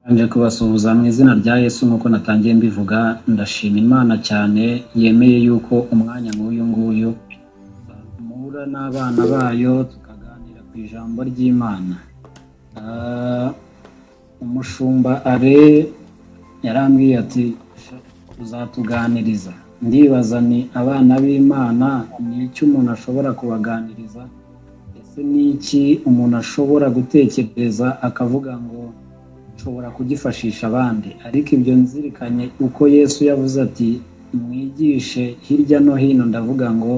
Nje kubasuhuza mu izina rya Yesu nk'uko natangiye mbivuga. Ndashima Imana cyane yemeye yuko umwanya nk'uyu nguyu muhura n'abana bayo tukaganira ku ijambo ry'Imana. Umushumba are yarambwiye ati uzatuganiriza. Ndibaza ni abana b'Imana ni iki umuntu ashobora kubaganiriza? Ese ni iki umuntu ashobora gutekereza akavuga ngo nshobora kugifashisha abandi? Ariko ibyo nzirikanye uko Yesu yavuze ati mwigishe hirya no hino, ndavuga ngo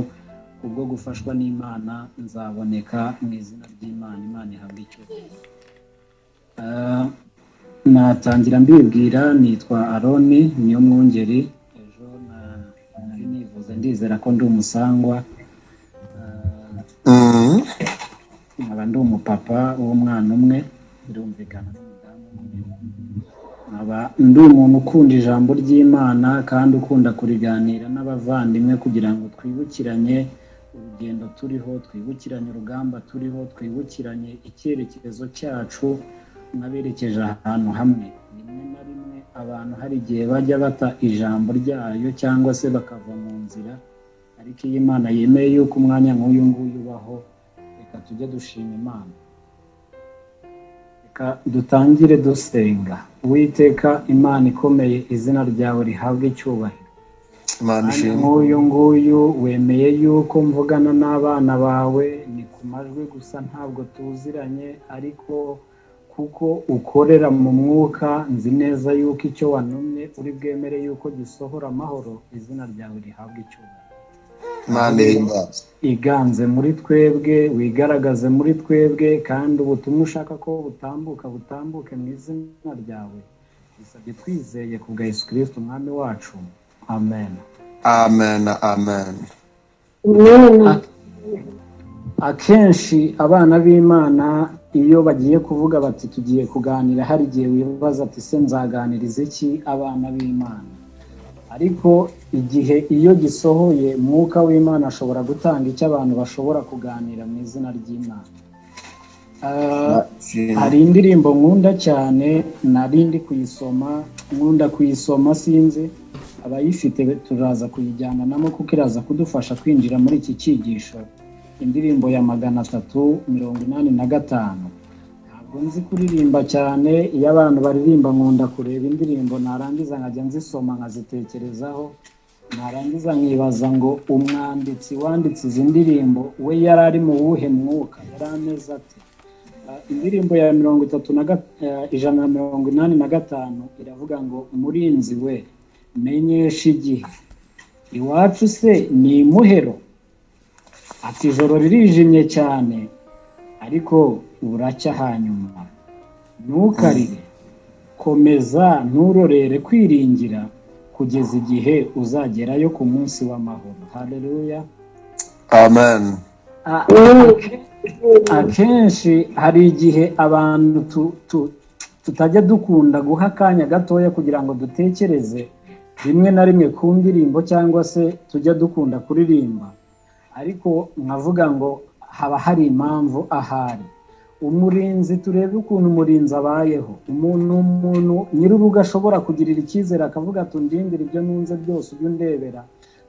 kubwo gufashwa n'Imana nzaboneka mu izina ry'Imana. Imana ihabwe icyubahiro. Natangira mbibwira, nitwa Aroni niyo mwungeri. Ejo nari nivuze ndizera ko ndi umusangwa, nkaba ndi umupapa w'umwana umwe, birumvikana nkaba ndi umuntu ukunda ijambo ry'Imana kandi ukunda kuriganira n'abavandimwe kugira ngo twibukiranye urugendo turiho, twibukiranye urugamba turiho, twibukiranye icyerekezo cyacu n'aberekeje ahantu hamwe. Rimwe na rimwe abantu hari igihe bajya bata ijambo ryayo cyangwa se bakava mu nzira, ariko iyo Imana yemeye yuko umwanya nk'uyu nguyu ubaho, reka tujye dushima Imana. Reka dutangire dusenga. Uwiteka Imana ikomeye, izina ryawe rihabwe icyubahiro. Nk'uyu nguyu wemeye yuko mvugana n'abana bawe, ni ku majwi gusa ntabwo tuziranye, ariko kuko ukorera mu mwuka nzi neza yuko icyo wanumye uri bwemere yuko gisohora amahoro. Izina ryawe rihabwe icyubahiro. Iganze muri twebwe, wigaragaze muri twebwe, kandi ubutumwa ushaka ko butambuke mu izina ryawe. Bisabye twizeye ku bwa Yesu Kristo umwami wacu. Amen. Amen. Amen. Akenshi abana b'Imana iyo bagiye kuvuga bati tugiye kuganira, hari igihe wibaza ati se nzaganiriza iki abana b'Imana? Ariko igihe iyo gisohoye, mwuka w'Imana ashobora gutanga icyo abantu bashobora kuganira mu izina ry'Imana. Hari indirimbo nkunda cyane, narindi kuyisoma, nkunda kuyisoma, sinzi abayifite turaza kuyijyananamo kuko iraza kudufasha kwinjira muri iki cyigisho. Indirimbo ya 385. Ntabwo nzi kuririmba cyane, iyo abantu baririmba nkunda kureba indirimbo, narangiza nkajya nzisoma nkazitekerezaho, narangiza nkibaza ngo umwanditsi wanditse izi ndirimbo we yari ari mu wuhe mwuka, yari ameze ate? Indirimbo ya 185 iravuga ngo murinzi we menyesha igihe, iwacu se ni imuhero, ati ijoro ririjimye cyane ariko buracya hanyuma, ntukarire, komeza nturorere kwiringira, kugeza igihe uzagerayo ku munsi w'amahoro. Haleluya. Amen. Akenshi hari igihe abantu tutajya dukunda guha akanya gatoya kugira ngo dutekereze rimwe na rimwe ku ndirimbo, cyangwa se tujya dukunda kuririmba, ariko nkavuga ngo haba hari impamvu ahari. Umurinzi, turebe ukuntu umurinzi abayeho. Umuntu nyir'urugo ashobora kugirira icyizere akavuga ati undindira ibyo nunze byose ujye undebera.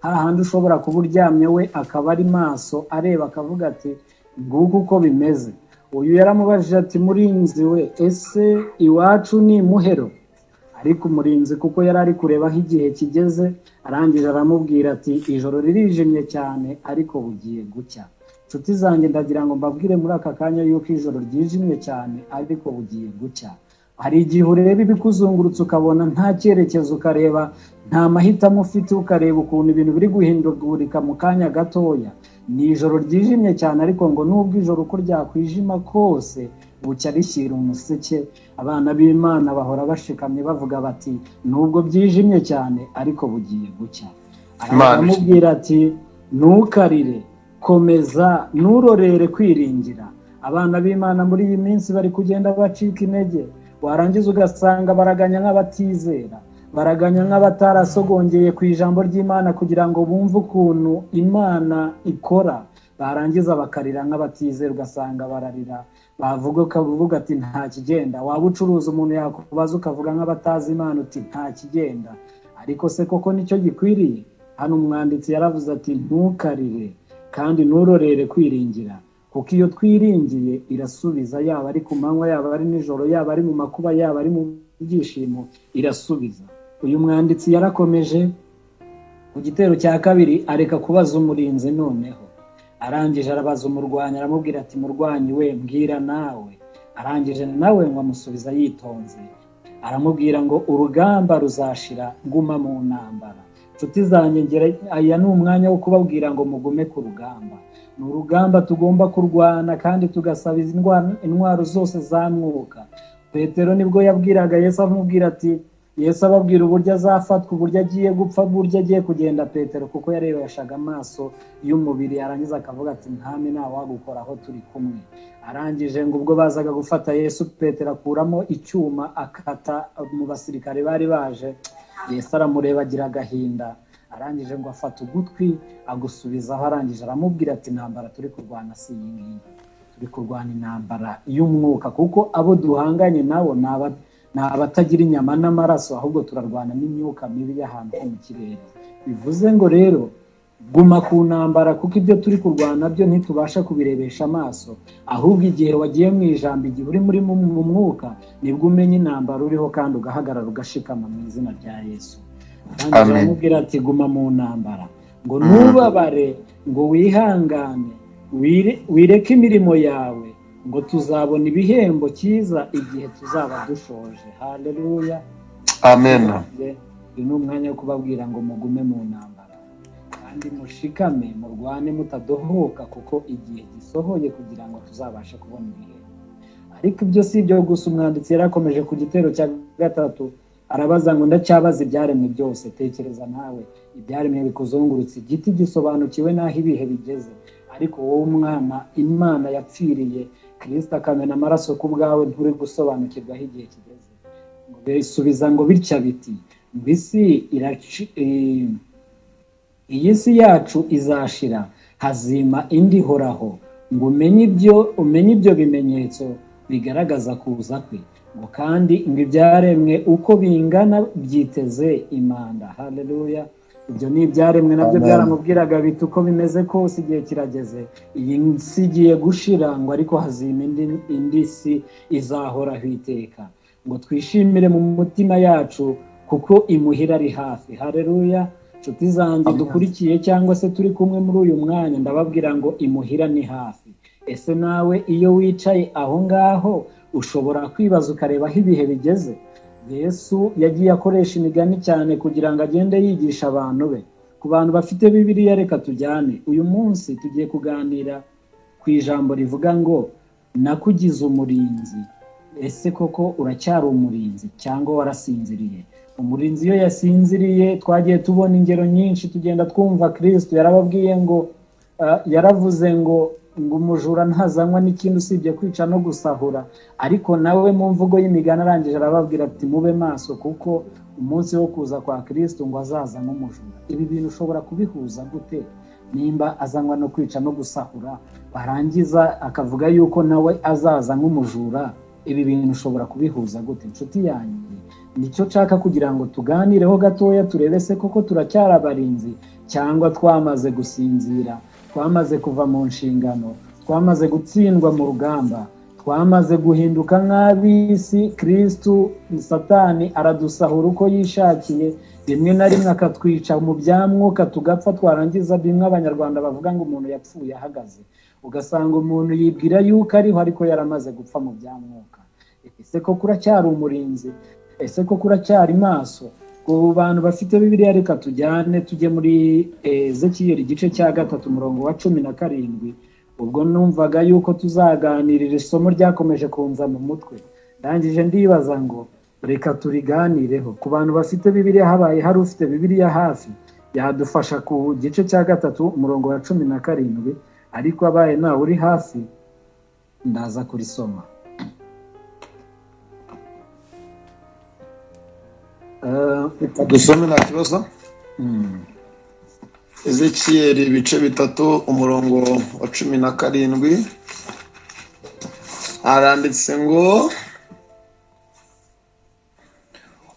Hahandi ushobora kuba uryamye we akaba ari maso areba akavuga ati nguko uko bimeze. Uyu yaramubajije ati murinzi we, ese iwacu ni imuhero? Ariko umurinzi kuko yari ari kureba aho igihe kigeze, arangije aramubwira ati ijoro ririjimye cyane ariko bugiye gucya. Nshuti zanjye, ndagira ngo mbabwire muri aka kanya yuko ijoro ryijimye cyane ariko bugiye gucya. Hari igihe ureba ibikuzungurutse ukabona nta cyerekezo, ukareba nta mahitamo ufite, ukareba ukuntu ibintu biri guhindagurika mu kanya gatoya. Ni ijoro ryijimye cyane, ariko ngo nubwo ijoro uko ryakwijima kose bucya rishyira umuseke. Abana b'Imana bahora bashikamye bavuga bati nubwo byijimye cyane ariko bugiye gucya. Aramubwira ati ntukarire, komeza nturorere kwiringira. Abana b'Imana muri iyi minsi bari kugenda bacika intege, warangiza ugasanga baraganya nk'abatizera, baraganya nk'abatarasogongeye ku ijambo ry'Imana kugira ngo bumve ukuntu Imana ikora, barangiza bakarira nk'abatizera, ugasanga bararira bavuga ukavuga ati nta kigenda, waba ucuruza umuntu yakubaza ukavuga nk'abatazi Imana uti nta kigenda. Ariko se koko nicyo gikwiriye? Hano umwanditsi yaravuze ati ntukarire kandi nturorere kwiringira, kuko iyo twiringiye irasubiza, yaba ari ku manywa, yaba ari nijoro, yaba ari mu makuba, yaba ari mu byishimo, irasubiza. Uyu mwanditsi yarakomeje ku gitero cya kabiri, areka kubaza umurinzi noneho. Arangije arabaza umurwanyi, aramubwira ati murwanyi we mbwira nawe. Arangije nawe ngo amusubiza yitonze, aramubwira ngo urugamba ruzashira, nguma mu ntambara. Nshuti zanjye, aya ni umwanya wo kubabwira ngo mugume ku rugamba. Ni urugamba tugomba kurwana kandi tugasaba intwaro zose za mwuka. Petero nibwo yabwiraga Yesu, amubwira ati, Yesu ababwira uburyo azafatwa, uburyo agiye gupfa, uburyo agiye kugenda. Petero kuko yarebeshaga amaso y'umubiri, arangiza akavuga ati ntame ntawe wagukoraho turi kumwe. Arangije ngo ubwo bazaga gufata Yesu, Petero akuramo icyuma akata mu basirikare bari baje. Yesu aramureba agira agahinda, arangije ngo afata ugutwi agusubizaho. Arangije aramubwira ati intambara turi kurwana si iyi ngiyi, turi kurwana intambara y'umwuka, kuko abo duhanganye nabo ni abatagira inyama n'amaraso, ahubwo turarwana n'imyuka mibi y'ahantu ho mu kirere. Bivuze ngo rero guma ku ntambara, kuko ibyo turi kurwana byo ntitubasha kubirebesha amaso, ahubwo igihe wagiye mu ijambo, igihe uri muri mu mwuka, nibwo umenya intambara uriho kandi ugahagarara ugashikama mu izina rya Yesu. Kandi aramubwira ati guma mu ntambara, ngo ntubabare, ngo wihangane, wireke imirimo yawe, ngo tuzabona ibihembo cyiza igihe tuzaba dushoje. Haleluya, amen. Uyu ni umwanya wo kubabwira ngo mugume mu ntambara kandi mushikame, murwane mutadohoka, kuko igihe gisohoye kugira ngo tuzabashe kubona ibihembo. Ariko ibyo si ibyo gusa, umwanditsi yarakomeje ku gitero cya gatatu, arabaza ngo ndacyabaza ibyaremwe byose. Tekereza nawe, ibyaremwe bikuzungurutse, igiti gisobanukiwe n'aho ibihe bigeze, ariko wowe umwana Imana yapfiriye, Kristo akamena amaraso ku bwawe, nturi gusobanukirwa aho igihe kigeze. Ngo bisubiza ngo bitya biti, ngo iyi si yacu izashira, hazima indi horaho, ngo umenye ibyo bimenyetso bigaragaza kuza kwe, ngo kandi ngo ibyaremwe uko bingana byiteze imanda. Haleluya. Ibyo ni ibyaremwe nabyo byaramubwiraga biti uko bimeze kose igihe kirageze, iyi si igiye gushira, ngo ariko hazima indi si izahoraho iteka. Ngo twishimire mu mutima yacu kuko imuhira ari hafi. Haleluya. Nshuti zanjye dukurikiye cyangwa se turi kumwe muri uyu mwanya, ndababwira ngo imuhira ni hafi. Ese nawe iyo wicaye aho ngaho ushobora kwibaza ukareba aho ibihe bigeze? Yesu yagiye akoresha imigani cyane kugira ngo agende yigisha abantu be. Ku bantu bafite Bibiliya, reka tujyane. Uyu munsi tugiye kuganira ku ijambo rivuga ngo nakugize umurinzi. Ese koko uracyari umurinzi cyangwa warasinziriye? Umurinzi iyo yasinziriye, twagiye tubona ingero nyinshi, tugenda twumva Kristo yarababwiye ngo yaravuze ngo umujura ntazanywa n'ikindi usibye kwica no gusahura. Ariko nawe mu mvugo y'imigani arangije arababwira ati mube maso, kuko umunsi wo kuza kwa Kristo ngo azaza nk'umujura. Ibi bintu ushobora kubihuza gute? Nimba azanywa no kwica no gusahura, barangiza akavuga yuko nawe azaza nk'umujura, ibi bintu ushobora kubihuza gute? Inshuti yanjye, nicyo nshaka kugira ngo tuganireho gatoya, turebe se koko turacyari abarinzi cyangwa twamaze gusinzira, twamaze kuva mu nshingano, twamaze gutsindwa mu rugamba, twamaze guhinduka nk'ab'isi. Kristo Satani aradusahura uko yishakiye, rimwe na rimwe akatwica mu bya mwuka tugapfa, twarangiza bimwe Abanyarwanda bavuga ngo umuntu yapfuye ahagaze, ugasanga umuntu yibwira yuko ariho ariko yaramaze gupfa mu bya mwuka. Ese koko uracyari umurinzi? Ese koko uracyari maso? Ku bantu bafite Bibiliya, reka tujyane tujye muri Ezekiyeli igice cya 3 umurongo wa 17. Ubwo numvaga yuko tuzaganirira isomo ryakomeje kunza mu mutwe, ndangije ndibaza ngo reka turiganireho. Ku bantu bafite Bibiliya, habaye hari ufite Bibiliya hafi, yadufasha ku gice cya 3 umurongo wa 17, ariko abaye nawe uri hafi ndaza kurisoma. Dusome nta kibazo. Ezekiyeli ibice 3 umurongo wa 17. aranditse ngo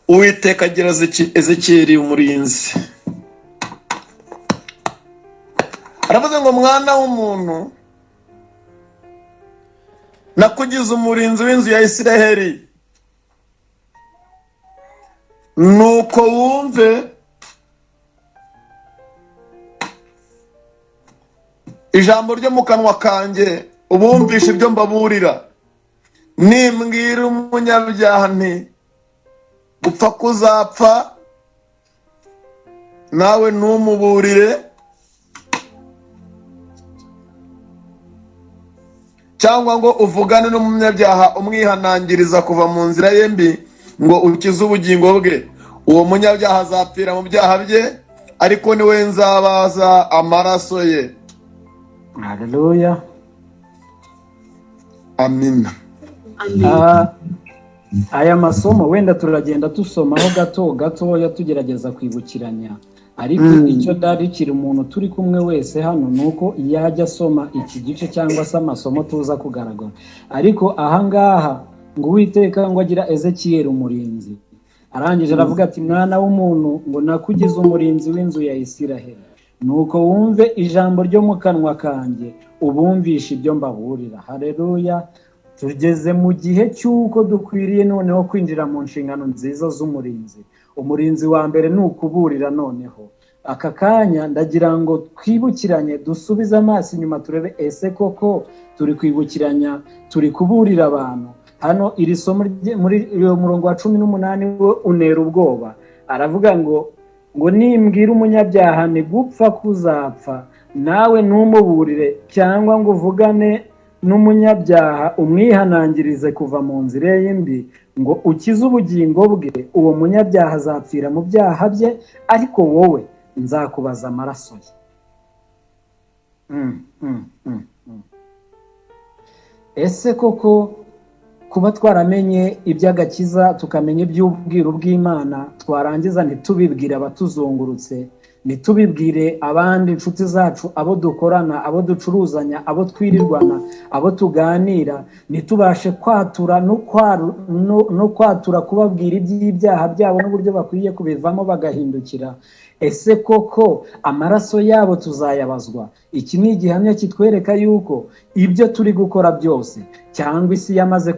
Uwiteka agira Ezekiyeli umurinzi. Aravuze ngo mwana w'umuntu, nakugize umurinzi w'inzu ya Isiraheli, nuko wumve ijambo ryo mu kanwa kanjye, ubumvishe ibyo mbaburira. Nimbwira umunyabyaha nti gupfa kuzapfa, nawe ntumuburire, cyangwa ngo uvugane n'umunyabyaha umwihanangiriza kuva mu nzira ye mbi ngo ukize ubugingo bwe, uwo munyabyaha azapfira mu byaha bye, ariko niwe nzabaza amaraso ye. Haleluya. Amina. Aya masomo wenda turagenda tusomaho gatoya tugerageza kwibukiranya, ariko icyo darikira umuntu turi kumwe wese hano nuko yajya asoma iki gice cyangwa se amasomo tuza kugaragara. Ariko ahangaha ngo Uwiteka ngo agira Ezekiyeli umurinzi, arangije aravuga ati mwana w'umuntu, ngo nakugize umurinzi w'inzu ya Isiraheli, nuko wumve ijambo ryo mu kanwa kanjye, ubumvishe ibyo mbaburira. Haleluya. Tugeze mu gihe cy'uko dukwiriye noneho kwinjira mu nshingano nziza z'umurinzi. Umurinzi wa mbere ni ukuburira. Noneho aka kanya ndagira ngo twibukiranye, dusubize amaso inyuma turebe ese koko turi kwibukiranya, turi kuburira abantu. Hano iri somo muri murongo wa 18 we unera ubwoba, aravuga ngo nimbwira umunyabyaha ni gupfa kuzapfa, nawe ntumuburire, cyangwa ngo uvugane n'umunyabyaha umwihanangirize kuva mu nzira ye mbi ngo ukize ubugingo bwe, uwo munyabyaha azapfira mu byaha bye, ariko wowe nzakubaza amaraso ye. Ese koko kuba twaramenye iby'agakiza, tukamenya iby'ubwiru bw'Imana, twarangiza ntitubibwire abatuzungurutse, ntitubibwire abandi inshuti zacu, abo dukorana, abo ducuruzanya, abo twirirwana, abo tuganira, ntitubashe kwatura no kwatura kubabwira iby'ibyaha byabo n'uburyo bakwiye kubivamo bagahindukira? Ese koko amaraso yabo tuzayabazwa? Iki ni igihamya kitwereka yuko ibyo turi gukora byose, cyangwa isi yamaze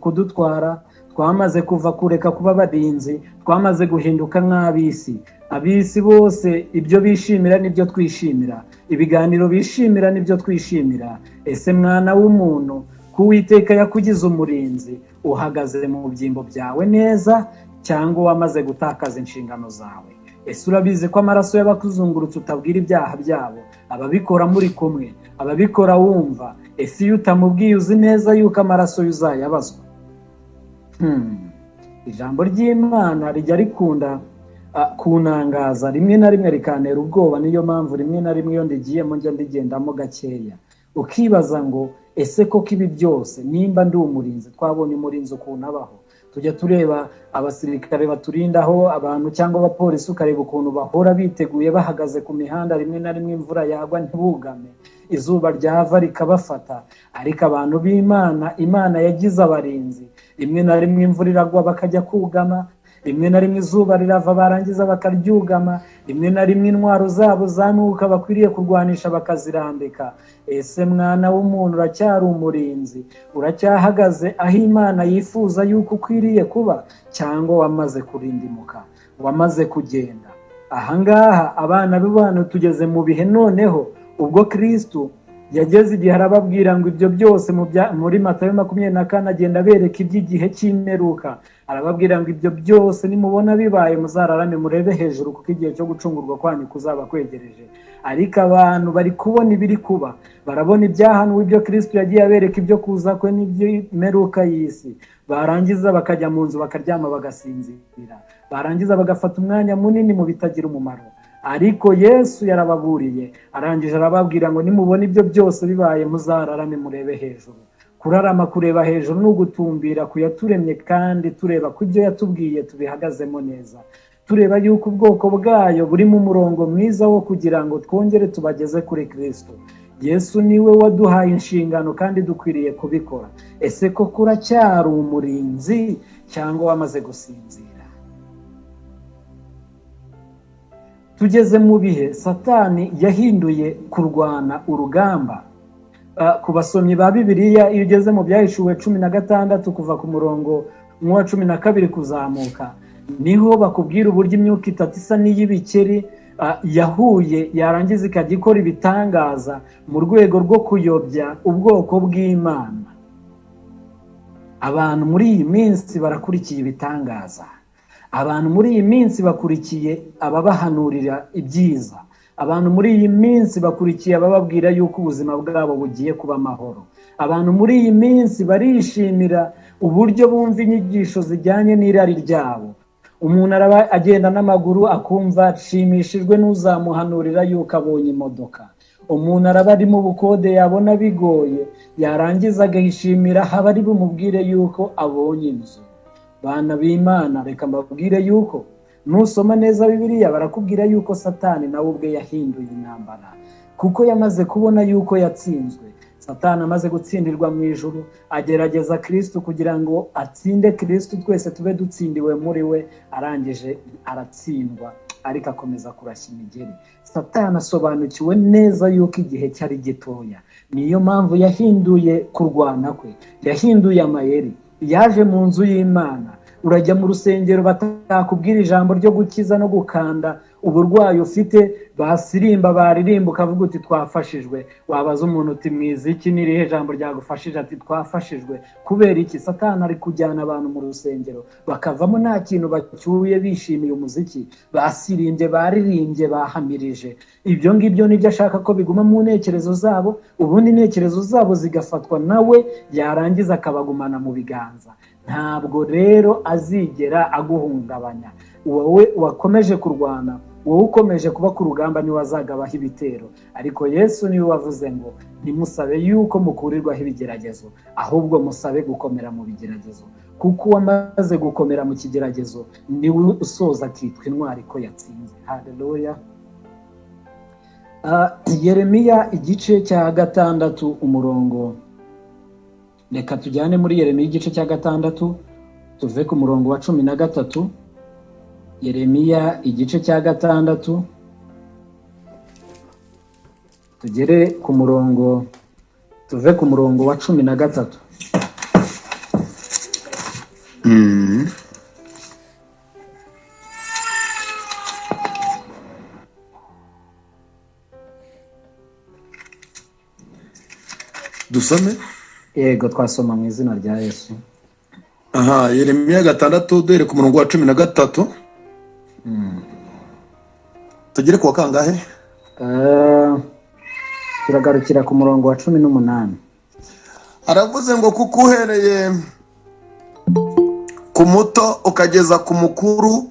kudutwara, twamaze kuva kureka kuba abarinzi, twamaze guhinduka nk'ab'isi. Ab'isi bose ibyo bishimira nibyo twishimira, ibiganiro bishimira nibyo twishimira. Ese mwana w'umuntu, ko Uwiteka yakugize umurinzi, uhagaze mu byimbo byawe neza, cyangwa wamaze gutakaza inshingano zawe? Ese urabizi ko amaraso y'abakuzungurutse utabwira ibyaha byabo, ababikora muri kumwe, ababikora wumva? Ese iyo utamubwiye uzi neza yuko amaraso uzayabazwa? Ijambo ry'Imana rijya rikunda kunangaza, rimwe na rimwe rikantera ubwoba. Niyo mpamvu rimwe na rimwe iyo ndigiyemo njya ndigendamo gakeya, ukibaza ngo ese koko ibi byose nimba ndi umurinzi? Twabonye umurinzi ukuntu abaho, tujya tureba abasirikare baturindaho abantu cyangwa abapolisi, ukareba ukuntu bahora biteguye bahagaze ku mihanda. Rimwe na rimwe imvura yagwa ntibugame, izuba ryava rikabafata, ariko abantu b'Imana, Imana yagize abarinzi. Rimwe na rimwe imvura iragwa bakajya kugama, rimwe na rimwe izuba rirava barangiza bakaryugama, rimwe na rimwe intwaro zabo zanuka bakwiriye kurwanisha bakazirambika. Ese mwana w'umuntu, uracyari umurinzi? Uracyahagaze aho Imana yifuza yuko ukwiriye kuba, cyangwa wamaze kurindimuka, wamaze kugenda? Ahangaha abana b'abantu tugeze mu bihe noneho ubwo Kristo yageze igihe arababwira ngo ibyo byose muri Matayo 24 agenda bereka iby'igihe cy'imperuka. Arababwira ngo ibyo byose nimubona bibaye muzararame murebe hejuru, kuko igihe cyo gucungurwa kwanyu kuzaba kwegereje. Ariko abantu bari kubona ibiri kuba, barabona ibyahanuwe, ibyo Kristo yagiye abereka, ibyo kuza kwe n'iby'imperuka y'isi. Barangiza bakajya mu nzu bakaryama bagasinzira, barangiza bagafata umwanya munini mu bitagira umumaro. Ariko Yesu yarababuriye, arangije arababwira ngo nimubona ibyo byose bibaye muzararame murebe hejuru. Kurarama, kureba hejuru, no gutumbira kuyaturemye, kandi tureba ko ibyo yatubwiye tubihagazemo neza, tureba yuko ubwoko bwayo buri mu murongo mwiza wo kugira ngo twongere tubageze kuri Kristo. Yesu niwe waduhaye inshingano kandi dukwiriye kubikora. Ese ko kuracyari umurinzi cyangwa wamaze gusinzira? Tugeze mu bihe Satani yahinduye kurwana urugamba. Ku basomyi ba Bibiliya iyo ugeze mu Byahishuwe 16 kuva ku murongo wa 12 kuzamuka, niho bakubwira uburyo imyuka itatu isa n'iy'ibikeri yahuye yarangiza ikajya ikora ibitangaza mu rwego rwo kuyobya ubwoko bw'Imana. Abantu muri iyi minsi barakurikiye ibitangaza. Abantu muri iyi minsi bakurikiye ababahanurira ibyiza. Abantu muri iyi minsi bakurikiye abababwira yuko ubuzima bwabo bugiye kuba amahoro. Abantu muri iyi minsi barishimira uburyo bumva inyigisho zijyanye n'irari ryabo. Umuntu araba agenda n'amaguru akumva ashimishijwe n'uzamuhanurira yuko abonye imodoka. Umuntu araba ari mu bukode yabona bigoye, yarangiza agahishimira haba ari bumubwire yuko abonye inzu. Bana b'Imana, reka mbabwire yuko nusoma neza Bibiliya barakubwira yuko Satani nawe ubwe yahinduye intambara, kuko yamaze kubona yuko yatsinzwe. Satani amaze gutsindirwa mu ijuru, agerageza Kristo kugira ngo atsinde Kristo, twese tube dutsindiwe muri we. Arangije aratsindwa, ariko akomeza kurashya imigeri. Satani asobanukiwe neza yuko igihe cyari gitoya, niyo mpamvu yahinduye kurwana kwe, yahinduye amayeri. Yaje mu nzu y'Imana, urajya mu rusengero batakubwira ijambo ryo gukiza no gukanda uburwayi ufite, basirimba baririmba ukavuga uti twafashijwe. Wabaza umuntu uti mwiziki nirihe jambo ryagufashije, ati twafashijwe. Kubera iki? Satani ari kujyana abantu mu rusengero bakavamo nta kintu bacyuye, bishimiye umuziki, basirimbye baririmbye bahamirije. Ibyo ngibyo nibyo ashaka ko biguma mu ntekerezo zabo, ubundi ntekerezo zabo zigafatwa nawe, yarangiza akabagumana mu biganza. Ntabwo rero azigera aguhungabanya. Wowe wakomeje kurwana, wowe ukomeje kuba ku rugamba, niwe azagabaho ibitero. Ariko Yesu niwe wavuze ngo ntimusabe yuko mukurirwaho ibigeragezo, ahubwo musabe gukomera mu bigeragezo, kuko uwamaze gukomera mu kigeragezo niwe usoza akitwa intwari ko yatsinze. Haleluya. Yeremiya igice cya 6 umurongo, reka tujyane muri Yeremiya igice cya 6 tuve ku murongo wa 13. Yeremiya igice cya 6 tugere ku murongo, tuve ku murongo wa 13. Dusome? Yego, twasoma mu izina rya Yesu. Yeremiya 6 duhere ku murongo wa 13. Tugere ku wa kangahe? Turagarukira ku murongo wa 18. Aravuze ngo kuko uhereye ku muto ukageza ku mukuru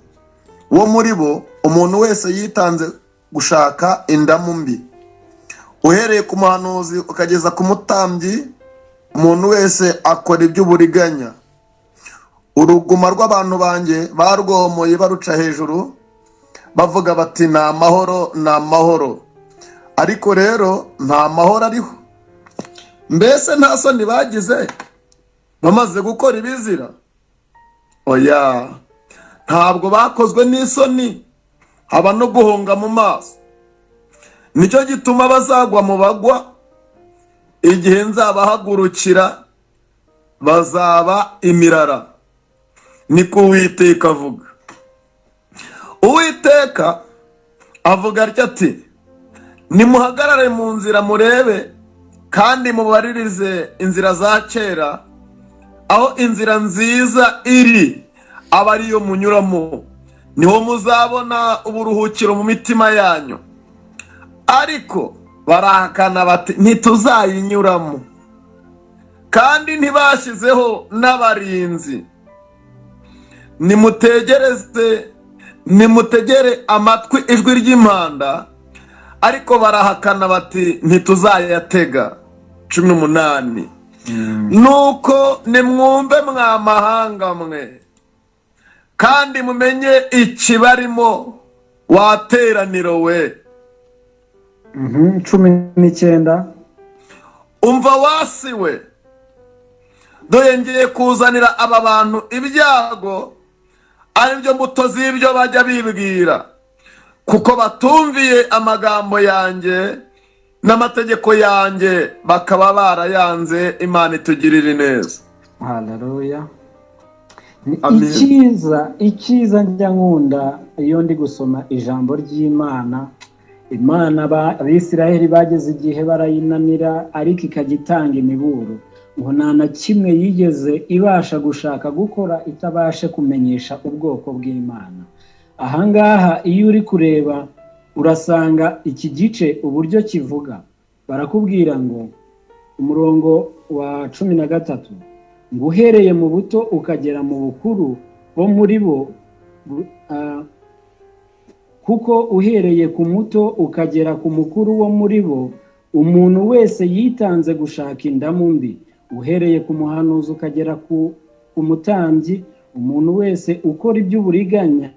wo muri bo, umuntu wese yitanze gushaka indamu mbi. Uhereye ku muhanuzi ukageza ku mutambyi, umuntu wese akora iby'uburiganya. Uruguma rw'abantu banjye barwomoye baruca hejuru, bavuga bati nta mahoro, nta mahoro. Ariko rero nta mahoro ariho. Mbese nta soni bagize bamaze gukora ibizira? Oya, ntabwo bakozwe n'isoni, haba no guhunga mu maso. Nicyo gituma bazagwa mu bagwa, igihe nzabahagurukira bazaba imirara, niko Uwiteka avuga. Uwiteka avuga atya ati, nimuhagarare mu nzira murebe, kandi mubaririze inzira za kera, aho inzira nziza iri aba ariyo munyuramo, niho muzabona uburuhukiro mu mitima yanyu. Ariko barahakana bati ntituzayinyuramo, kandi ntibashyizeho n'abarinzi. Nimutegere amatwi ijwi ry'impanda, ariko barahakana bati ntituzayatega. 18. Nuko nimwumve mwa mahanga mwe, kandi mumenye ikibarimo, wateraniro we. 19. umva wasiwe, dore ngiye kuzanira aba bantu ibyago ari byo mbuto z'ibyo bajya bibwira, kuko batumviye amagambo yanjye n'amategeko yanjye, bakaba barayanze. Imana itugirire neza. Haleluya. Amen. Icyiza njya nkunda iyo ndi gusoma ijambo ry'Imana. Imana abisiraheli bageze igihe barayinamira, ariko ikajya itanga imiburo ngo nta na kimwe yigeze ibasha gushaka gukora itabashe kumenyesha ubwoko bw'Imana. Ahangaha iyo uri kureba urasanga iki gice uburyo kivuga, barakubwira ngo umurongo wa 13 ngo uhereye mu buto ukagera mu bukuru bo muri bo, kuko uhereye ku muto ukagera ku mukuru wo muri bo, umuntu wese yitanze gushaka indamu mbi. Uhereye ku muhanuzi ukagera ku mutambyi, umuntu wese ukora iby'uburiganya,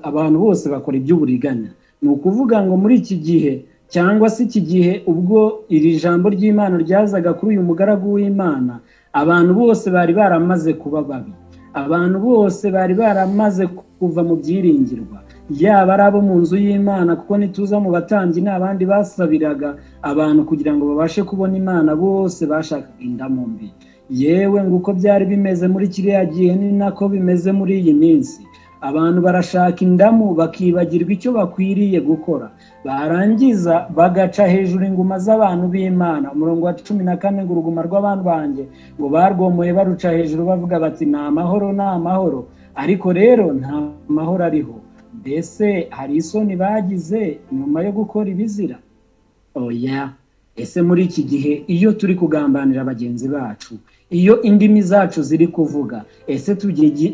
abantu bose bakora iby'uburiganya. Ni ukuvuga ngo muri iki gihe, cyangwa se iki gihe ubwo iri jambo ry'Imana ryazaga kuri uyu mugaragu w'Imana, abantu bose bari baramaze kuba babi, abantu bose bari baramaze kuva mu byiringirwa, yaba ari abo mu nzu y'Imana, kuko nituza mu batambyi n'abandi basabiraga abantu kugira ngo babashe kubona Imana, bose bashakaga indamu mbi. Yewe ngo uko byari bimeze muri kiriya gihe ni nako bimeze muri iyi minsi. Abantu barashaka indamu bakibagirwa icyo bakwiriye gukora, barangiza bagaca hejuru inguma z'abantu b'Imana. Umurongo wa 14 ngo uruguma rw'abantu banjye ngo barwomoye baruca hejuru bavuga bati ni amahoro, ariko rero nta mahoro ariho. Mbese hari isoni bagize nyuma yo gukora ibizira? Oya. Ese muri iki gihe iyo turi kugambanira bagenzi bacu, iyo indimi zacu ziri kuvuga, ese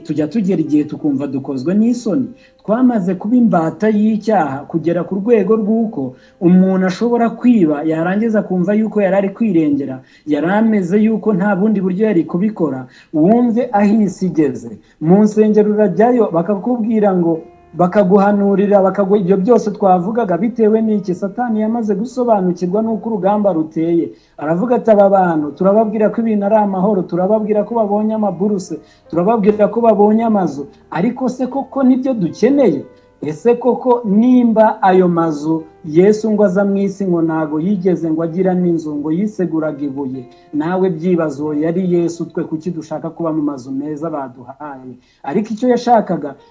tujya tugera igihe tukumva dukozwe n'isoni? Twamaze kuba imbata y'icyaha kugera ku rwego rw'uko umuntu ashobora kwiba, yarangiza kumva yuko yari ari kwirengera, yari ameze yuko nta bundi buryo yari kubikora. Wumve aho isi igeze. Mu nsengero urajyayo bakakubwira ngo, bakaguhanurira, ibyo byose twavugaga bitewe n'iki? Satani yamaze gusobanukirwa n'uko urugamba ruteye. Aravuga ati aba bantu turababwira ko ibintu ari amahoro, turababwira ko babonye amaburuse, turababwira ko babonye amazu, ariko se koko nibyo dukeneye? Ese koko nimba ayo mazu Yesu ngo aza mu isi ngo ntago yigeze ngo agira n'inzu, ngo yiseguraga ibuye, nawe byibazo yari Yesu, twe kuki dushaka kuba mu mazu meza baduhaye? Ariko icyo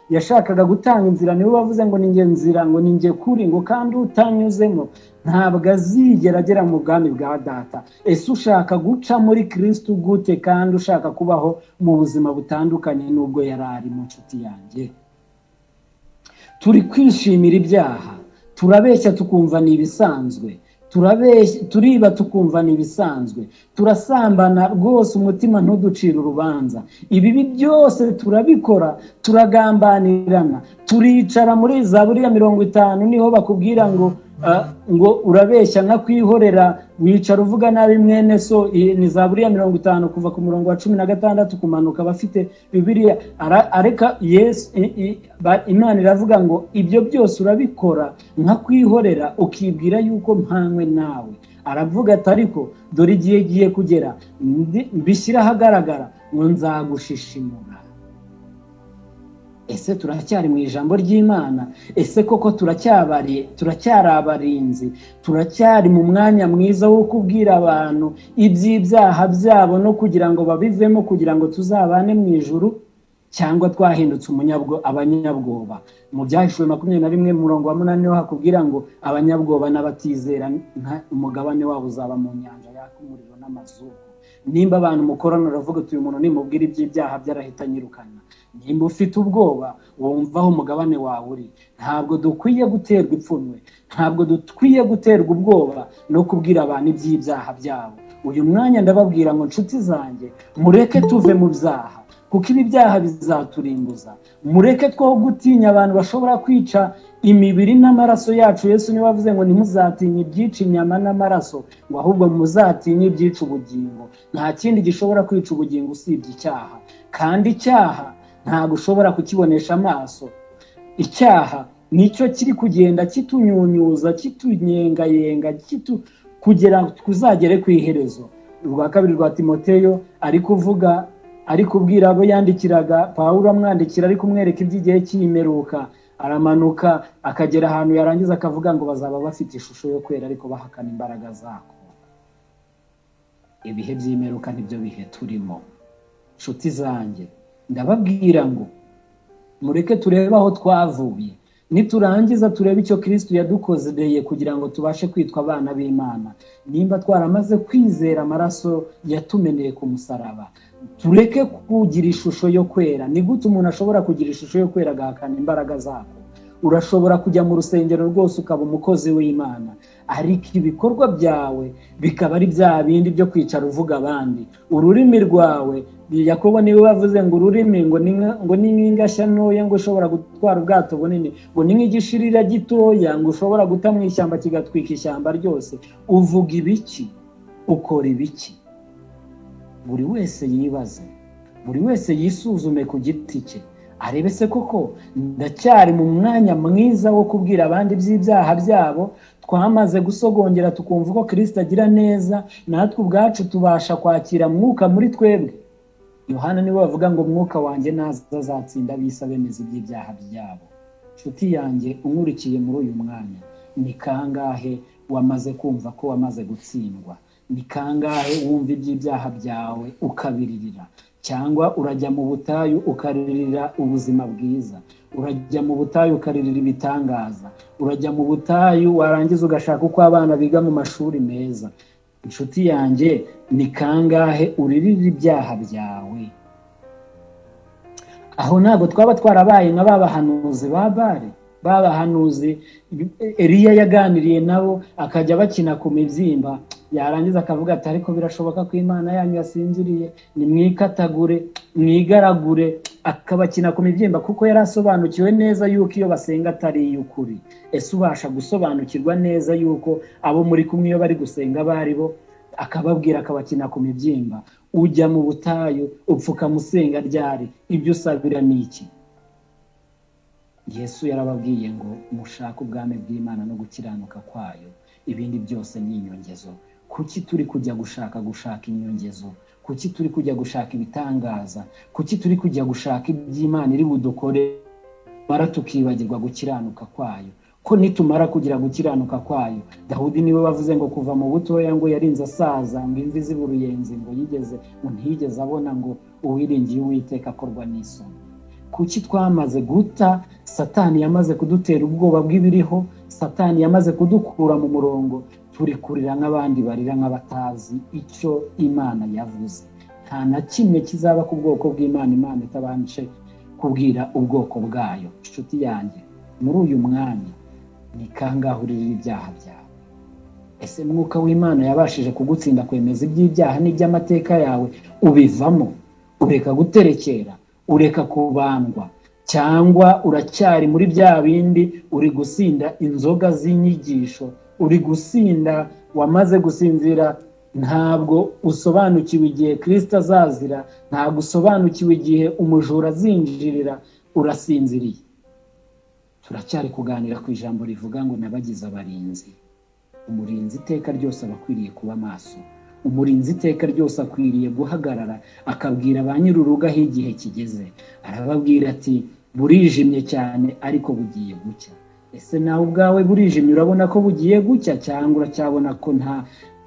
yashakaga gutanga inzira. Niwe bavuze ngo ninjye nzira, ngo ninjye kuri, ngo kandi utanyuzemo ntabwo azigera agera mu bwami bwa Data. Ese ushaka guca muri Kristo gute kandi ushaka kubaho mu buzima butandukanye n'ubwo yari ari? Mu nshuti yanjye, turi kwishimira ibyaha, turabeshya tukumva ni ibisanzwe, turiba tukumva ni ibisanzwe, turasambana rwose umutima ntuducira urubanza. Ibibi byose turabikora, turagambanirana, turicara muri Zaburi ya 50 niho bakubwira ngo urabeshya nka kwihorera, wicara uvuga nabi mwene so. Ni Zaburi ya 50 kuva ku murongo wa 16 kumanuka. Bafite Bibiliya areka Imana iravuga ngo ibyo byose urabikora nka kwihorera, ukibwira yuko mpanywe nawe. Aravuga ati ariko dore igihe giye kugera mbishyira ahagaragara ngo nzagushishimura. Ese turacyari mu ijambo ry'Imana? Ese koko turacyari abarinzi? Turacyari mu mwanya mwiza wo kubwira abantu iby'ibyaha byabo no kugira ngo babivemo, kugira ngo tuzabane mu ijuru? Cyangwa twahindutse abanyabwoba? Mu Byahishuwe 21 murongo wa 8 niho hakubwira ngo abanyabwoba n'abatizera umugabane wabo uzaba mu nyanja yaka umuriro n'amazuku. Nimba abantu mukorana uravuga uti uyu muntu nimubwira iby'ibyaha byarahita nyirukana, nimba ufite ubwoba wumva aho umugabane wawe uri. Ntabwo dukwiye guterwa ipfunwe, ntabwo dukwiye guterwa ubwoba no kubwira abantu iby'ibyaha byabo. Uyu mwanya ndababwira ngo nshuti zanjye, mureke tuve mu byaha, kuko ibi byaha bizaturimbuza. Mureke two gutinya abantu bashobora kwica imibiri n'amaraso yacu. Yesu niwe wavuze ngo ntimuzatinye ibyica inyama n'amaraso, ngo ahubwo muzatinye ibyica ubugingo. Nta kindi gishobora kwica ubugingo usibye icyaha, kandi icyaha ntabwo ushobora kukibonesha amaso. Icyaha nicyo kiri kugenda kitunyunyuza, kitunyengayenga, kugira kuzagere ku iherezo. Urwa kabiri rwa Timoteyo ari kuvuga, ari kubwira abo yandikiraga, Pawulo amwandikira ari kumwereka iby'igihe cy'imeruka, aramanuka akagera ahantu yarangiza akavuga ngo bazaba bafite ishusho yo kwera ariko bahakana imbaraga zako. Ibihe by'imeruka nibyo bihe turimo. Nshuti zanjye, ndababwira ngo mureke turebe aho twavuye, niturangiza turebe icyo Kristo yadukozereye kugira ngo tubashe kwitwa abana b'Imana. Nimba twaramaze kwizera amaraso yatumeneye ku musaraba, tureke kugira ishusho yo kwera. Ni gute umuntu ashobora kugira ishusho yo kwera agahakana imbaraga zako? Urashobora kujya mu rusengero rwose ukaba umukozi w'Imana, ariko ibikorwa byawe bikaba ari bya bindi byo kwicara uvuga abandi. Ururimi rwawe, Yakobo niwe wavuze ngo ururimi ngo ni nk'ingashya ntoya ngo ushobora gutwara ubwato bunini, ngo ni nk'igishirira gitoya ngo ushobora guta mu ishyamba kigatwika ishyamba ryose. Uvuga ibiki? Ukora ibiki? Buri wese yibaze, buri wese yisuzume ku giti cye, arebe se koko ndacyari mu mwanya mwiza wo kubwira abandi by'ibyaha byabo. Twamaze gusogongera tukumva ko Kristo agira neza, natwe ubwacu tubasha kwakira mwuka muri twebwe. Yohana niwe bavuga ngo mwuka wanjye naza azatsinda abisa bemeza iby'ibyaha byabo. Nshuti yanjye unkurikiye muri uyu mwanya, ni kangahe wamaze kumva ko wamaze gutsindwa? Ni kangahe wumva iby'ibyaha byawe ukabiririra? Cyangwa urajya mu butayu ukaririra ubuzima bwiza, urajya mu butayu ukaririra ibitangaza, urajya mu butayu warangiza ugashaka uko abana biga mu mashuri meza. Inshuti yanjye, ni kangahe uririra ibyaha byawe? Aho ntabwo twaba twarabaye nka babahanuzi ba Bali, babahanuzi Eliya yaganiriye nabo akajya bakina ku mibyimba, yarangiza akavuga ati ariko birashoboka ko Imana yanyu yasinziriye, ni mwikatagure mwigaragure. Akabakina ku mibyimba kuko yari asobanukiwe neza yuko iyo basenga atari iy'ukuri. Ese ubasha gusobanukirwa neza yuko abo muri kumwe iyo bari gusenga bari bo? Akababwira akabakina ku mibyimba. Ujya mu butayu upfuka musenga ryari? Ibyo usabira ni iki? Yesu yarababwiye ngo mushake ubwami bw'Imana no gukiranuka kwayo, ibindi byose ni inyongezo. Kuki turi kujya gushaka inyongezo? Kuki turi kujya gushaka ibitangaza? Kuki turi kujya gushaka iby'Imana iri budukore mara tukibagirwa gukiranuka kwayo? Ko nitumara kugira gukiranuka kwayo, Dawudi niwe wavuze ngo kuva mu butoya ngo yarinze asaza, ngo imvi z'uruyenzi ngo ntiyigeze abona ngo uwiringiye Uwiteka akorwa n'isoni. Kuki twamaze guta? Satani yamaze kudutera ubwoba bw'ibiriho, Satani yamaze kudukura mu murongo, turi kurira nk'abandi barira nk'abatazi icyo Imana yavuze. Nta na kimwe kizaba ku bwoko bw'Imana Imana itabanje kubwira ubwoko bwayo. Inshuti yanjye, muri uyu mwanya ni kangahe uririra ibyaha byawe? Ese mwuka w'Imana yabashije kugutsinda kwemeza iby'ibyaha n'iby'amateka yawe? Ubivamo? Ureka guterekera? Ureka kubandwa? Cyangwa uracyari muri bya bindi uri gusinda inzoga z'inyigisho, uri gusinda, wamaze gusinzira? Ntabwo usobanukiwe igihe Kristo azazira, ntabwo usobanukiwe igihe umujura azinjirira, urasinziriye. Turacyari kuganira ku ijambo rivuga ngo nabagize abarinzi. Umurinzi iteka ryose aba akwiriye kuba maso. Umurinzi iteka ryose akwiriye guhagarara akabwira ba nyir'urugo aho igihe kigeze. Arababwira ati burijimye cyane ariko bugiye gucya. Ese nawe ubwawe burijimye urabona ko bugiye gucya, cyangwa uracyabona ko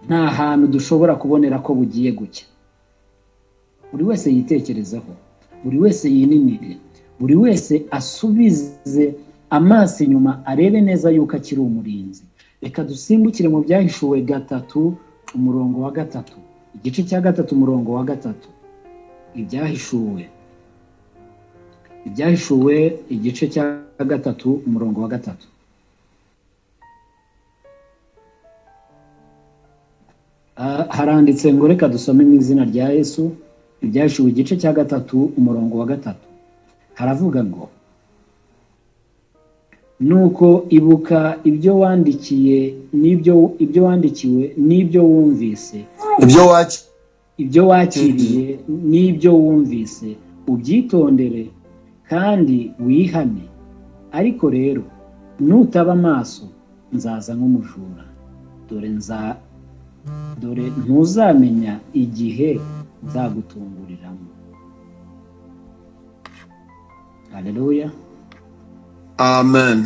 nta hantu dushobora kubonera ko bugiye gucya? Buri wese yitekerezaho, buri wese yininire, buri wese asubize amaso inyuma arebe neza yuko akiri umurinzi. Reka dusimbukire mu Byahishuwe 3 umurongo wa 3, igice cya 3 umurongo wa 3. Ibyahishuwe igice cya 3 umurongo wa 3. Haranditse ngo reka dusome mu izina rya Yesu. Ibyahishuwe igice cya 3 umurongo wa 3. Haravuga ngo nuko ibuka ibyo wandikiye ibyo wandikiwe n'ibyo wumvise, ibyo wakiriye n'ibyo wumvise, ubyitondere kandi wihane. Ariko rero nutaba amaso nzaza nk'umujura, dore ntuzamenya igihe nzagutunguriramo. Haleluya. Amen.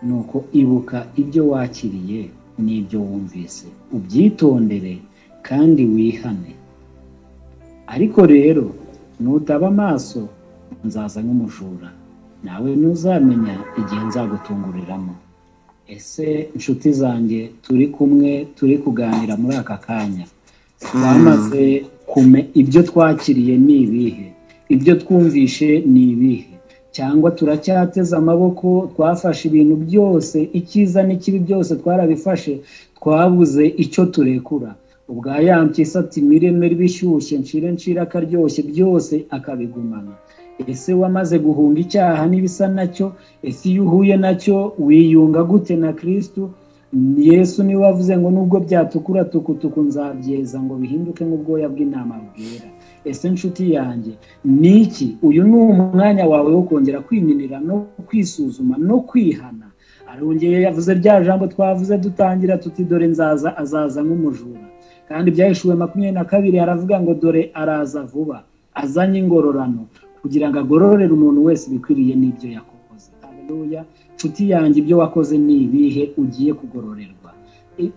Nuko ibuka ibyo wakiriye n'ibyo wumvise, ubyitondere kandi wihane. Ariko rero nutaba amaso nzaza nk'umujura, nawe ntuzamenya igihe nzagutunguriramo. Ese inshuti zanjye turi kumwe, turi kuganira muri aka kanya, twamaze ibyo twakiriye ni ibihe? Ibyo twumvishe ni ibihe? Cyangwa turacyateze amaboko, twafashe ibintu byose, icyiza n'ikibi byose twarabifashe, twabuze icyo turekura? Ubwa ya mpyisi ati miremere bishyushye, nshira akaryoshye, byose akabigumana. Ese wamaze guhunga icyaha n'ibisa nacyo? Ese iyo uhuye nacyo wiyunga gute na Kristo? Yesu niwe wavuze ngo nubwo byatukura tukutuku nzabyeza ngo bihinduke nk'ubwoya bw'intama bwera. Ese nshuti yanjye, niki? Uyu ni umwanya wawe wo kongera kwiminira no kwisuzuma no kwihana. Arongeye yavuze rya jambo twavuze dutangira tuti dore nzaza, azaza nk'umujura. Kandi byahishuwe 22 haravuga ngo dore araza vuba, azanye ingororano kugira ngo agororere umuntu wese bikwiriye n'ibyo yakoze. Haleluya. Nshuti yanjye, ibyo wakoze ni ibihe ugiye kugororerwa?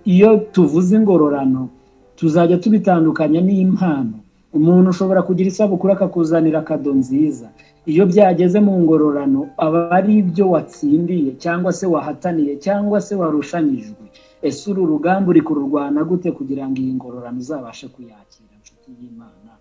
Iyo tuvuze ingororano tuzajya tubitandukanya n'impano. Umuntu ushobora kugira isabukuru akakuzanira kado nziza, iyo byageze mu ngororano aba ari ibyo watsindiye cyangwa se wahataniye cyangwa se warushanyijwe. Ese uru rugamba uri kururwana gute kugira ngo iyi ngororano uzabashe kuyakira, nshuti y'Imana?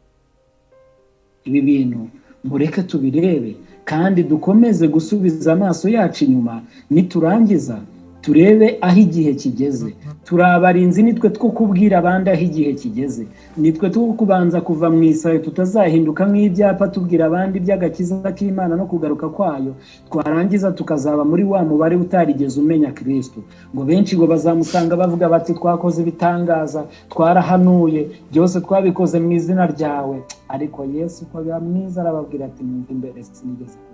Ibi bintu mureke tubirebe kandi dukomeze gusubiza amaso yacu inyuma. Niturangiza turebe aho igihe kigeze. Turi abarinzi, nitwe two kubwira abandi aho igihe kigeze, nitwe two kubanza kuva mu isayo, tutazahinduka nk'ibyapa tubwira abandi by'agakiza k'Imana no kugaruka kwayo. Twarangiza tukazaba muri wa mubare utarigeze umenya Kristo, ngo benshi ngo bazamusanga bavuga bati twakoze ibitangaza, twarahanuye, byose twabikoze mu izina ryawe. Ariko Yesu ko biba mwiza arababwira ati mwumva imbere sinigeze kubamenya.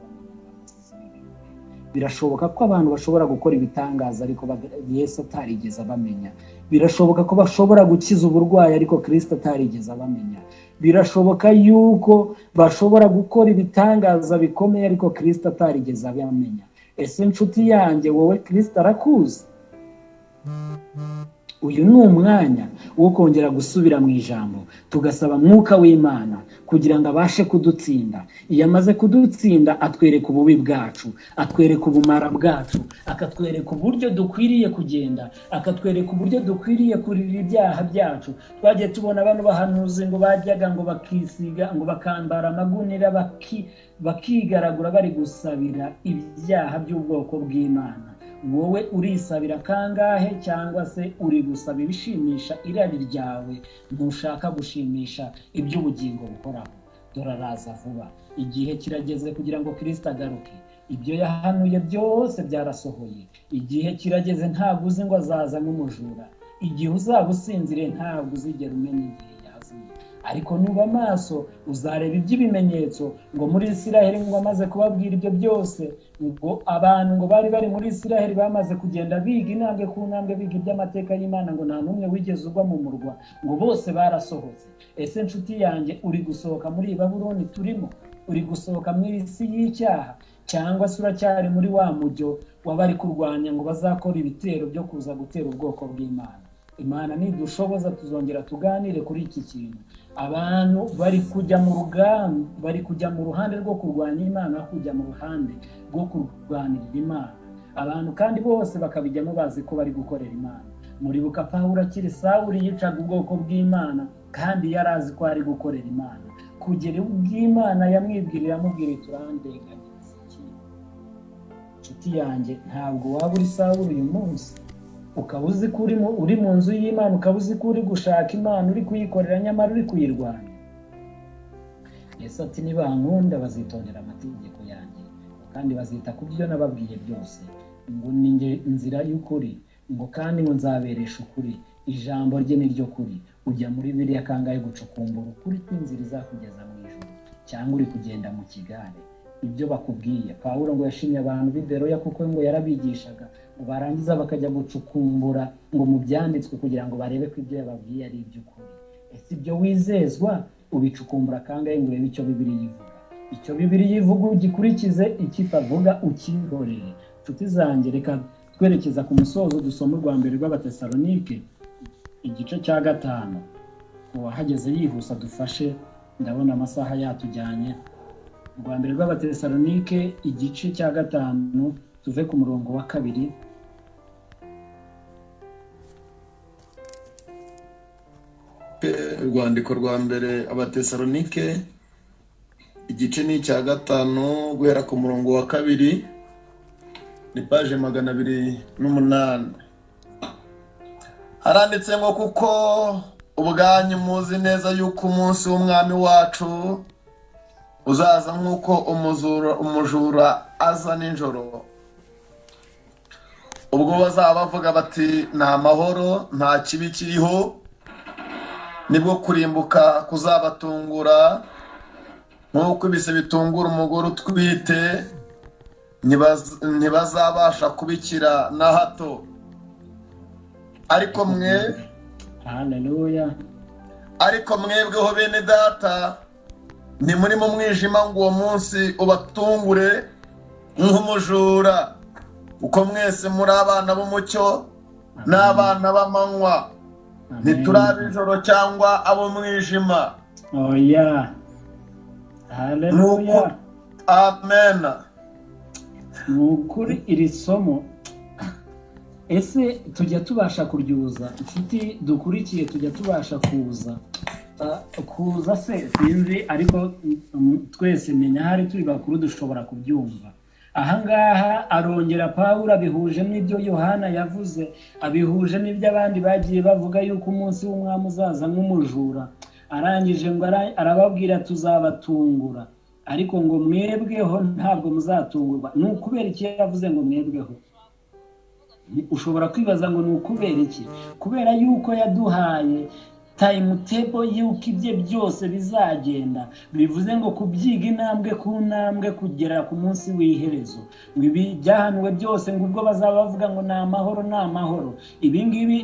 Birashoboka ko abantu bashobora gukora ibitangaza ariko Yesu atarigeze abamenya. Birashoboka ko bashobora gukiza uburwayi ariko Kristo atarigeze abamenya. Birashoboka yuko bashobora gukora ibitangaza bikomeye ariko Kristo atarigeze abamenya. Ese nshuti yanjye, wowe Kristo arakuzi? Uyu ni umwanya wo kongera gusubira mu ijambo, tugasaba Mwuka w'Imana kugira ngo abashe kudutsinda. Iyo amaze kudutsinda atwereka ububi bwacu, atwereka ubumara bwacu, akatwereka uburyo dukwiriye kugenda, akatwereka uburyo dukwiriye kurira ibyaha byacu. Twagiye tubona abantu bahanuzi ngo bajyaga ngo bakisiga, ngo bakambara amagunira, bakigaragura bari gusabira ibyaha by'ubwoko bw'Imana. Wowe urisabira kangahe? Cyangwa se uri gusaba ibishimisha irari ryawe, ntushaka gushimisha iby'ubugingo buhoraho? Dore araza vuba, igihe kirageze kugira ngo Kristo agaruke. Ibyo yahanuye byose byarasohoye. Igihe kirageze, ntabwo uzi ngo azaza nk'umujura. Igihe uzaba usinzire ntabwo uzigera umenya igihe yaziye. Ariko nuba amaso uzareba iby'ibimenyetso. Ngo muri Isiraheli ngo amaze kubabwira ibyo byose, ngo abantu ngo bari muri Isiraheli bamaze kugenda biga intambwe ku ntambwe, biga iby'amateka y'Imana, ngo nta n'umwe wigeze ugwa mu murwa, ngo bose barasohotse. Ese nshuti yanjye, uri gusohoka muri Babuloni turimo? Uri gusohoka mu isi y'icyaha? Cyangwa se uracyari muri wa mujyo wabari kurwanya ngo bazakora ibitero byo kuza gutera ubwoko bw'Imana? Imana nidushoboza tuzongera tuganire kuri iki kintu. Abantu bari kujya mu rugamba, bari kujya mu ruhande rwo kurwanya Imana, kujya mu ruhande rwo kurwanirira Imana. Abantu kandi bose bakabijyamo bazi ko bari gukorera Imana. Muribuka Pawulo akiri Sawuli yicaga ubwoko bw'Imana kandi yari azi ko ari gukorera Imana, kugera ubw'Imana yamwibwirira amubwira turandenganyiriza iki? Nshuti yanjye, ntabwo waba uri Sawuli uyu munsi ukaba uzi ko uri mu nzu y'Imana, ukaba uzi ko uri gushaka Imana, uri kuyikorera nyamara uri kuyirwanya. Yesu ati nibankunda bazitondera amategeko yanjye kandi bazita ku byo nababwiye byose, ngo ni inzira y'ukuri, ngo kandi ngo nzaberesha ukuri, ijambo rye ni ryo kuri. Ujya muri Bibiliya kangahe gucukumbura ukuri kw'inzira izakugeza mu ijuru, cyangwa uri kugenda mu kigare? Ibyo bakubwiye. Pawulo ngo yashimye abantu b'i Beroya kuko ngo yarabigishaga barangiza bakajya gucukumbura ngo mu byanditswe kugira ngo barebe ko ibyo yababwiye ari iby'ukuri. Ese ibyo wizezwa ubicukumbura kangahe ngo urebe icyo Bibiliya ivuga? Icyo Bibiliya ivuga ugikurikize, ikitavuga ukihorere. Nshuti zanjye, reka twerekeza ku musozo dusoma urwa mbere rw'Abatesalonike igice cya 5. Uwahageze yihusa dufashe, ndabona amasaha yatujyanye. Urwa mbere rw'Abatesalonike igice cya 5 tuve ku murongo wa 2. Urwandiko rwa mbere Abatesalonike igice ni icya 5 guhera ku murongo wa 2, ni paje 208. Haranditse ngo kuko ubwanyu muzi neza yuko umunsi w'umwami wacu uzaza nk'uko umujura aza nijoro, ubwo bazaba bavuga bati nta mahoro, nta kibi kiriho, nibwo kurimbuka kuzabatungura nk'uko ibise bitungura umugore utwite, ntibazabasha kubikira na hato. Ariko Haleluya. Ariko mwebweho bene data, ntimuri mu mwijima ngo uwo munsi ubatungure nk'umujura, uko mwese muri abana b'umucyo n'abana b'amanywa, ntituri ab'ijoro cyangwa ab'umwijima. Oya. Haleluya. Amen. Nukuri iri somo ese tujya tubasha kuryuza? Inshuti dukurikiye tujya tubasha kuza se sinzi, ariko twese menya hari turi bakuru dushobora kubyumva. Ahangaha arongera Pawulo abihuje n'ibyo Yohana yavuze, abihuje n'ibyo abandi bagiye bavuga yuko umunsi w'umwami uzaza nk'umujura. Arangije ngo arababwira tuzabatungura, ariko ngo mwebweho ntabwo muzatungurwa. Ni ukubera iki yavuze ngo mwebweho? Ushobora kwibaza ngo ni ukubera iki? Kubera yuko yaduhaye timetable yuko ibye byose bizagenda, bivuze ngo kubyiga intambwe ku ntambwe kugera ku munsi w'iherezo. Ibi byahanuwe byose ngo ubwo bazaba bavuga ngo ni amahoro, ni amahoro. Ibi ngibi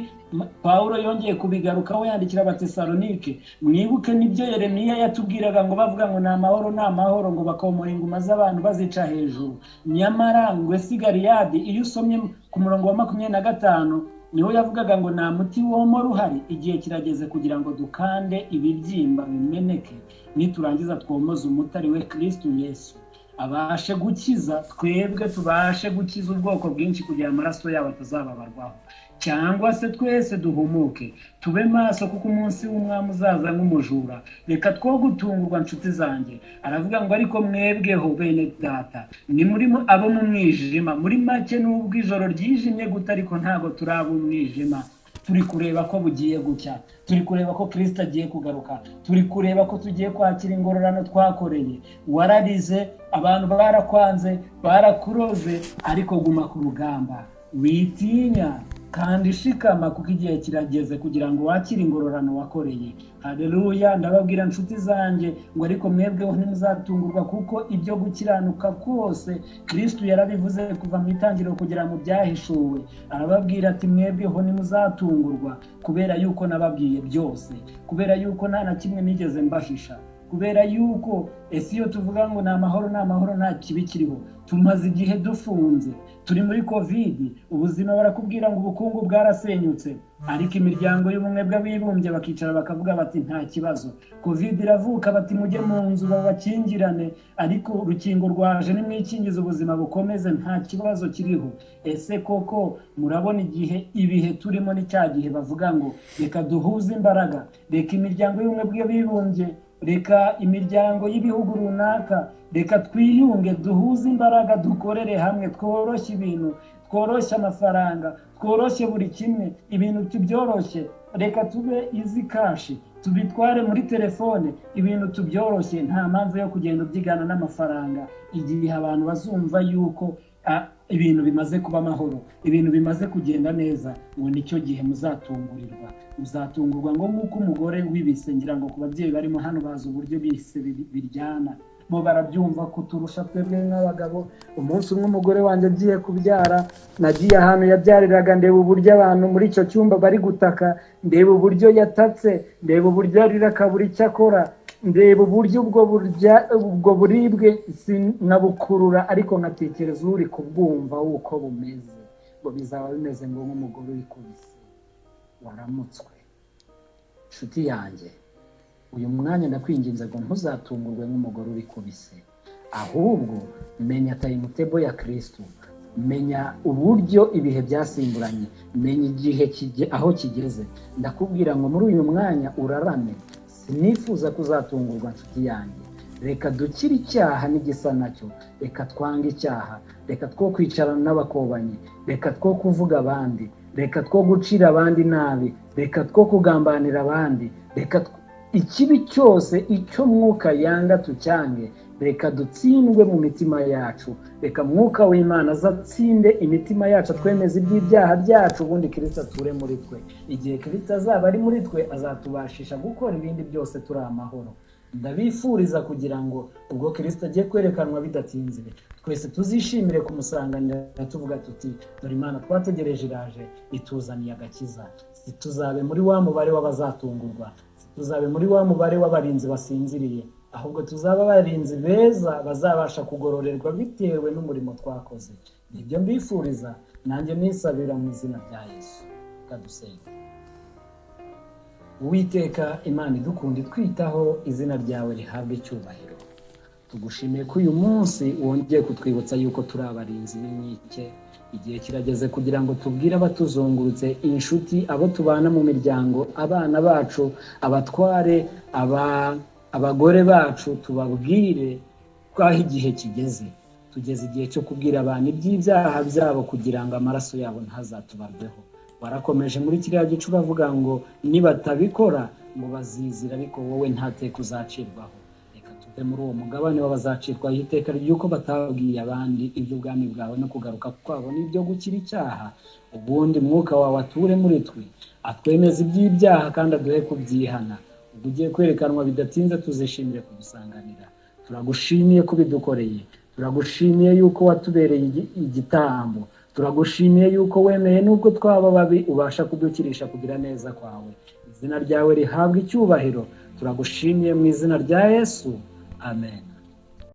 Pawulo yongeye kubigarukaho yandikira Abatesalonike. Mwibuke n'ibyo Yeremiya yatubwiraga ngo bavuga ngo ni amahoro, ni amahoro, ngo bakomora inguma z'abantu bazica hejuru. Nyamara ngo Galiyadi, iyo usomye ku murongo wa 25, niho yavugaga ngo nta muti womora uhari, igihe kirageze kugira ngo dukande ibibyimba bimeneke, niturangiza twomoze umutari we Kristo Yesu abashe gukiza, twebwe tubashe gukiza ubwoko bwinshi kugira amaraso yabo atazababarwaho. Cyangwa se twese duhumuke tube maso, kuko umunsi w'umwami uzaza nk'umujura. Reka two gutungurwa nshuti zanjye. Aravuga ngo ariko mwebweho bene data, ni muri abo mu mwijima. Muri make n'ubwo ijoro ryijimye gute, ariko ntago turi abo mwijima. Turi kureba ko bugiye gucya, turi kureba ko Kristo agiye kugaruka, turi kureba ko tugiye kwakira ingororano twakoreye. Wararize, abantu barakwanze, barakuroze, ariko guma ku rugamba, witinya kandi shikama, kuko igihe kirageze kugira ngo wakire ingororano wakoreye. Haleluya. Ndababwira nshuti zanjye ngo ariko mwebweho ntimuzatungurwa, kuko ibyo gukiranuka kose Kristo yarabivuze kuva mu itangiriro kugera mu byahishuwe. Arababwira ati mwebweho ntimuzatungurwa, kubera yuko nababwiye byose, kubera yuko nta na kimwe nigeze mbahisha, kubera yuko ese iyo tuvuga ngo ni amahoro, ni amahoro, nta kibi kiriho. Tumaze igihe dufunze, turi muri covid, ubuzima barakubwira ngo ubukungu bwarasenyutse, ariko imiryango y'ubumwe bw'abibumbye bakicara bakavuga bati nta kibazo. Covid iravuka bati mujye mu nzu babakingirane, ariko urukingo rwaje nimwikingiza ubuzima bukomeze, nta kibazo kiriho. Ese koko murabona igihe ibihe turimo ni cya gihe bavuga ngo reka duhuze imbaraga, reka imiryango y'ubumwe bw'abibumbye, reka imiryango y'ibihugu runaka, reka twiyunge, duhuze imbaraga, dukorere hamwe, tworoshye ibintu, tworoshye amafaranga, tworoshye buri kimwe, ibintu tubyoroshye. Reka tube izi kashi, tubitware muri telefone, ibintu tubyoroshye. Nta mpamvu yo kugenda ubyigana n'amafaranga, igihe abantu bazumva yuko ibintu bimaze kuba amahoro, ibintu bimaze kugenda neza, ngo nicyo gihe muzatungurirwa. Muzatungurwa ngo nk'uko umugore w'ibise, ngira ngo ku babyeyi barimo hano bazi uburyo bise biryana. bo barabyumva kuturusha twebwe nk'abagabo. Umunsi umwe umugore wanjye agiye kubyara, nagiye ahantu yabyariraga, ndeba uburyo abantu muri icyo cyumba bari gutaka, ndeba uburyo yatatse, ndeba uburyo arira akabura icyo akora, ndeba uburyo ubwo buribwe sinabukurura, ariko nkatekereza uri kubwumva uko bumeze, ngo bizaba bimeze ngo nk'umugore uri kubise waramutswe. Nshuti yanjye, uyu mwanya ndakwinginze ngo ntuzatungurwe nk'umugore uri kubise, ahubwo menya tayimutebo ya Kristo, menya uburyo ibihe byasimburanye, menya igihe aho kigeze. Ndakubwira ngo muri uyu mwanya urarame. Sinifuza kuzatungurwa nshuti yanjye. Reka dukire icyaha n'igisa nacyo, reka twange icyaha, reka two kwicarana n'abakobanyi, reka two kuvuga abandi, reka two gucira abandi nabi, reka two kugambanira abandi, reka ikibi cyose icyo mwuka yanga tucyange. Reka dutsindwe mu mitima yacu, reka mwuka w'Imana azatsinde imitima yacu, twemeze iby'ibyaha byacu, ubundi Kristo ature muri twe. Igihe Kristo azaba ari muri twe, azatubashisha gukora ibindi byose turi amahoro. Ndabifuriza kugira ngo ubwo Kristo agiye kwerekanwa bidatinze, twese tuzishimire kumusanganira tuvuga tuti, dore Imana twategereje iraje, ituzaniye agakiza. Tuzabe muri wa mubare w'abazatungurwa, tuzabe muri wa mubare w'abarinzi basinziriye, ahubwo tuzaba abarinzi beza bazabasha kugororerwa bitewe n'umurimo twakoze. Nibyo mbifuriza, nanjye nisabira mu izina rya Yesu. Kadusenge. Uwiteka Imana idukunda itwitaho, izina ryawe rihabwe icyubahiro. Tugushimiye ko uyu munsi wongeye kutwibutsa yuko turi abarinzi b'inkike. Igihe kirageze kugira ngo tubwire abatuzungurutse, inshuti, abo tubana mu miryango, abana bacu, abatware, abagore bacu, tubabwire ko aho igihe kigeze. Tugeze igihe cyo kubwira abantu iby'ibyaha byabo kugira ngo amaraso yabo ntazatubarweho. Warakomeje muri kiriya gice bavuga ngo nibatabikora ngo bazizira, ariko wowe nta teka uzacirwaho. Reka tuve muri uwo mugabane w'abazacirwaho iteka ry'uko batabwiye abandi iby'ubwami bwawe no kugaruka kwabo n'ibyo gukira icyaha. Ubundi mwuka wawe ature muri twe, atwemeze iby'ibyaha kandi aduhe kubyihana. Ubwo ugiye kwerekanwa bidatinze, tuzishimire kugusanganira. Turagushimiye ko bidukoreye, turagushimiye yuko watubereye igitambo, turagushimiye yuko wemeye nubwo twaba babi ubasha kudukirisha kugira neza kwawe. Izina ryawe rihabwe icyubahiro. Turagushimiye mu izina rya Yesu, amen.